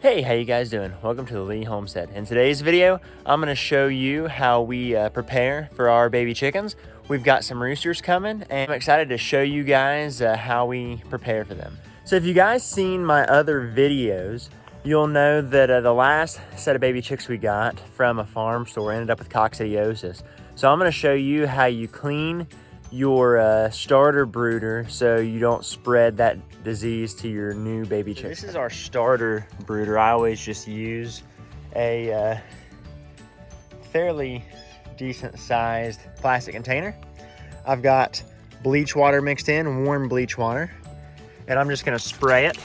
Hey, how you guys doing? Welcome to the Lee Homestead. In today's video, I'm going to show you how we prepare for our baby chickens. We've got some roosters coming, and I'm excited to show you guys how we prepare for them. So if you guys seen my other videos, you'll know that the last set of baby chicks we got from a farm store ended up with coccidiosis. So I'm going to show you how you clean your starter brooder so you don't spread that disease to your new baby chick. This is our starter brooder. I always just use a fairly decent sized plastic container. I've got bleach water mixed in, warm bleach water, and I'm just gonna spray it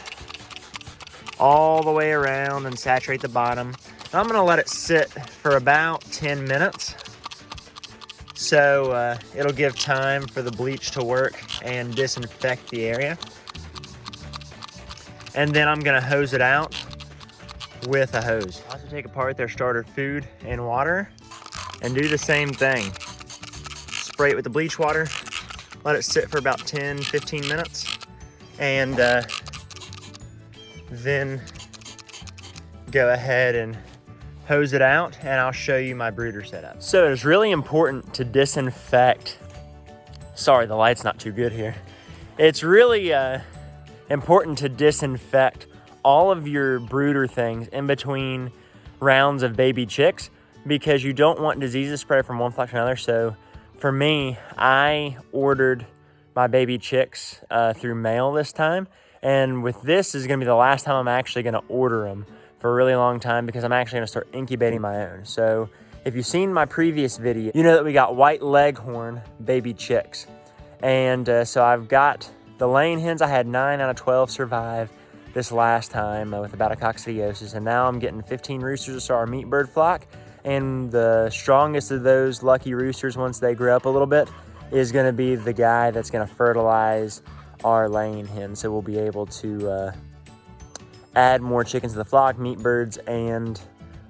all the way around and saturate the bottom. And I'm gonna let it sit for about 10 minutes. So it'll give time for the bleach to work and disinfect the area. And then I'm gonna hose it out with a hose. I also take apart their starter food and water and do the same thing. Spray it with the bleach water, let it sit for about 10-15 minutes, and then go ahead and hose it out, and I'll show you my brooder setup. So it's really important to disinfect. Sorry, the light's not too good here. It's really important to disinfect all of your brooder things in between rounds of baby chicks, because you don't want diseases spread from one flock to another. So for me, I ordered my baby chicks through mail this time, and with this is gonna be the last time I'm actually gonna order them for a really long time, because I'm actually gonna start incubating my own. So if you've seen my previous video, you know that we got white leghorn baby chicks. And so I've got the laying hens. I had 9 out of 12 survive this last time with about a coccidiosis, and now I'm getting 15 roosters to start our meat bird flock. And the strongest of those lucky roosters, once they grow up a little bit, is gonna be the guy that's gonna fertilize our laying hens. So we'll be able to add more chickens to the flock, meat birds and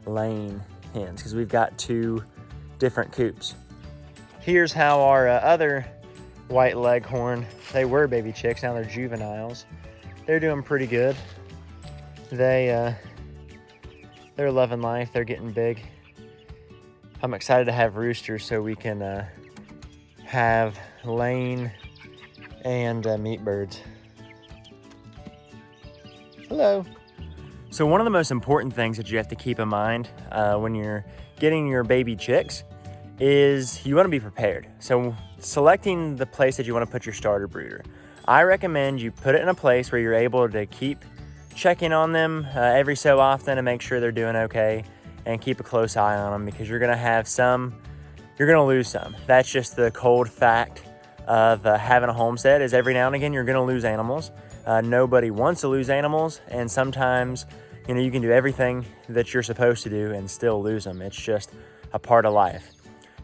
laying hens, because we've got 2 different coops. Here's how our other white leghorn, they were baby chicks, now they're juveniles. They're doing pretty good. They're loving life, they're getting big. I'm excited to have roosters so we can have laying and meat birds. Hello. So one of the most important things that you have to keep in mind when you're getting your baby chicks is you want to be prepared. So selecting the place that you want to put your starter brooder, I recommend you put it in a place where you're able to keep checking on them every so often and make sure they're doing okay, and keep a close eye on them, because you're going to have some, you're going to lose some. That's just the cold fact of having a homestead, is every now and again you're going to lose animals. Nobody wants to lose animals, and sometimes, you know, you can do everything that you're supposed to do and still lose them. It's just a part of life.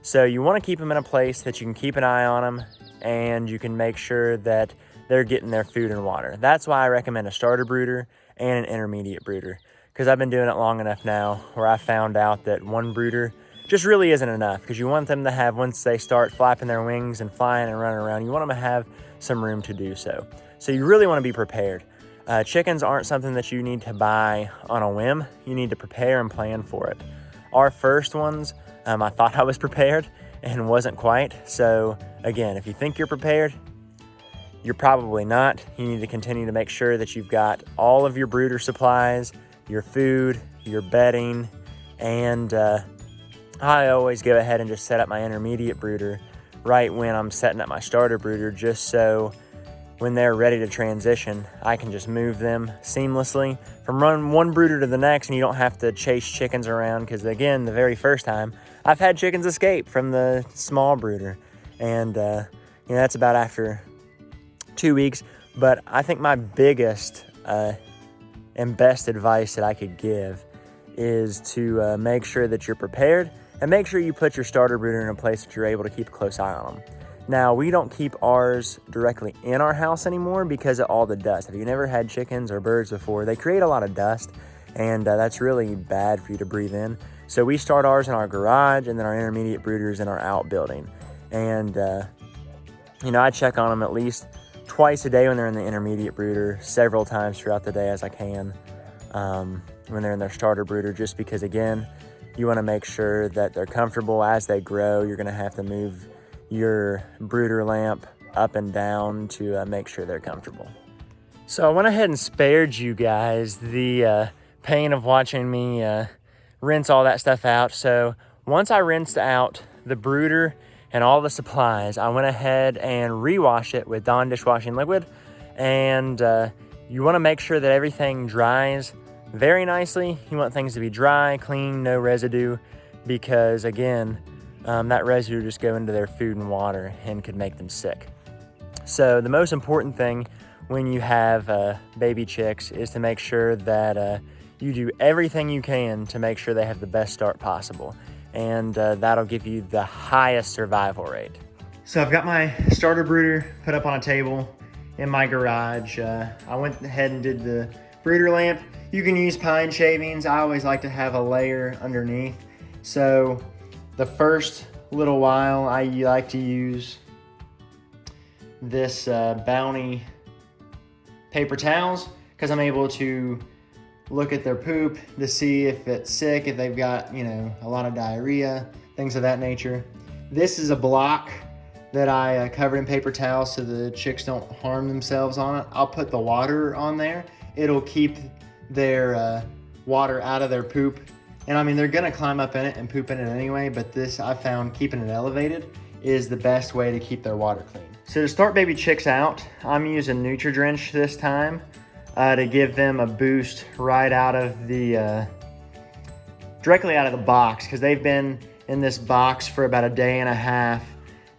So you want to keep them in a place that you can keep an eye on them, and you can make sure that they're getting their food and water. That's why I recommend a starter brooder and an intermediate brooder, because I've been doing it long enough now where I found out that one brooder just really isn't enough, because you want them to have, once they start flapping their wings and flying and running around, you want them to have some room to do so. So you really want to be prepared. Chickens aren't something that you need to buy on a whim. You need to prepare and plan for it. Our first ones, I thought I was prepared and wasn't quite. So again, if you think you're prepared, you're probably not. You need to continue to make sure that you've got all of your brooder supplies, your food, your bedding, and I always go ahead and just set up my intermediate brooder right when I'm setting up my starter brooder, just so when they're ready to transition, I can just move them seamlessly from one brooder to the next, and you don't have to chase chickens around, because again, the very first time, I've had chickens escape from the small brooder, and you know, that's about after 2 weeks. But I think my biggest and best advice that I could give is to make sure that you're prepared, and make sure you put your starter brooder in a place that you're able to keep a close eye on them. Now, we don't keep ours directly in our house anymore because of all the dust. If you've never had chickens or birds before, they create a lot of dust, and that's really bad for you to breathe in. So we start ours in our garage, and then our intermediate brooders in our outbuilding. And, you know, I check on them at least twice a day when they're in the intermediate brooder, several times throughout the day as I can. when they're in their starter brooder, just because, again, you want to make sure that they're comfortable as they grow. You're going to have to move your brooder lamp up and down to make sure they're comfortable. So I went ahead and spared you guys the pain of watching me rinse all that stuff out. So once I rinsed out the brooder and all the supplies, I went ahead and rewashed it with Dawn dishwashing liquid. And you want to make sure that everything dries very nicely. You want things to be dry, clean, no residue, because again, that residue just go into their food and water and could make them sick. So the most important thing when you have baby chicks is to make sure that you do everything you can to make sure they have the best start possible. And that'll give you the highest survival rate. So I've got my starter brooder put up on a table in my garage. I went ahead and did the brooder lamp. You can use pine shavings. I always like to have a layer underneath. So the first little while I like to use this Bounty paper towels, because I'm able to look at their poop to see if it's sick, if they've got, you know, a lot of diarrhea, things of that nature. This is a block that I covered in paper towels so the chicks don't harm themselves on it. I'll put the water on there. It'll keep their water out of their poop. And I mean, they're gonna climb up in it and poop in it anyway, but this, I found, keeping it elevated is the best way to keep their water clean. So to start baby chicks out, I'm using Nutri-Drench this time to give them a boost right out of the, directly out of the box, because they've been in this box for about a day and a half.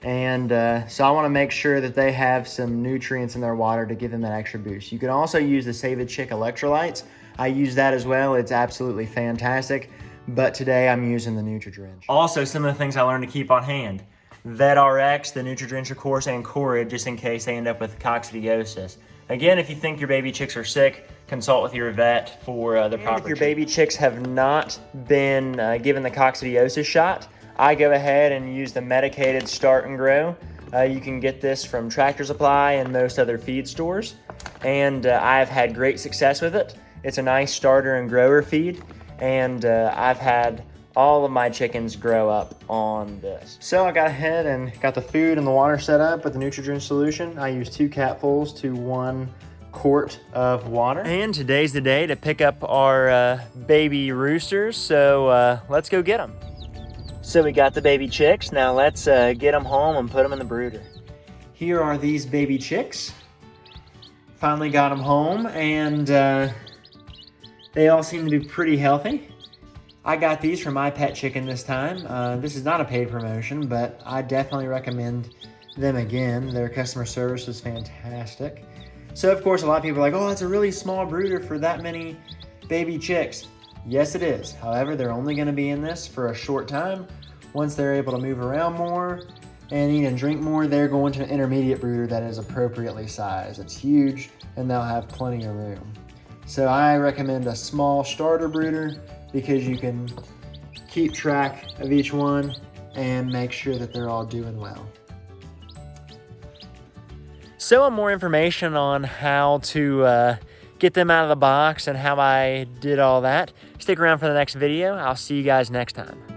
And so I wanna make sure that they have some nutrients in their water to give them that extra boost. You can also use the Save a Chick electrolytes. I use that as well. It's absolutely fantastic. But today I'm using the Nutri-Drench. Also, some of the things I learned to keep on hand. VetRx, the Nutri-Drench, of course, and Corid, just in case they end up with coccidiosis. Again, if you think your baby chicks are sick, consult with your vet for the proper. If your baby chicks have not been given the coccidiosis shot, I go ahead and use the medicated Start and Grow. You can get this from Tractor Supply and most other feed stores. And I've had great success with it. It's a nice starter and grower feed. And I've had all of my chickens grow up on this. So I got ahead and got the food and the water set up with the Nutri-Drench solution. I use 2 capfuls to 1 quart of water. And today's the day to pick up our baby roosters. So let's go get them. So we got the baby chicks. Now let's get them home and put them in the brooder. Here are these baby chicks. Finally got them home, and they all seem to be pretty healthy. I got these from My Pet Chicken this time. This is not a paid promotion, but I definitely recommend them again. Their customer service was fantastic. So of course, a lot of people are like, oh, it's a really small brooder for that many baby chicks. Yes, it is. However, they're only gonna be in this for a short time. Once they're able to move around more and eat and drink more, they're going to an intermediate brooder that is appropriately sized. It's huge, and they'll have plenty of room. So I recommend a small starter brooder, because you can keep track of each one and make sure that they're all doing well. So more information on how to get them out of the box and how I did all that, stick around for the next video. I'll see you guys next time.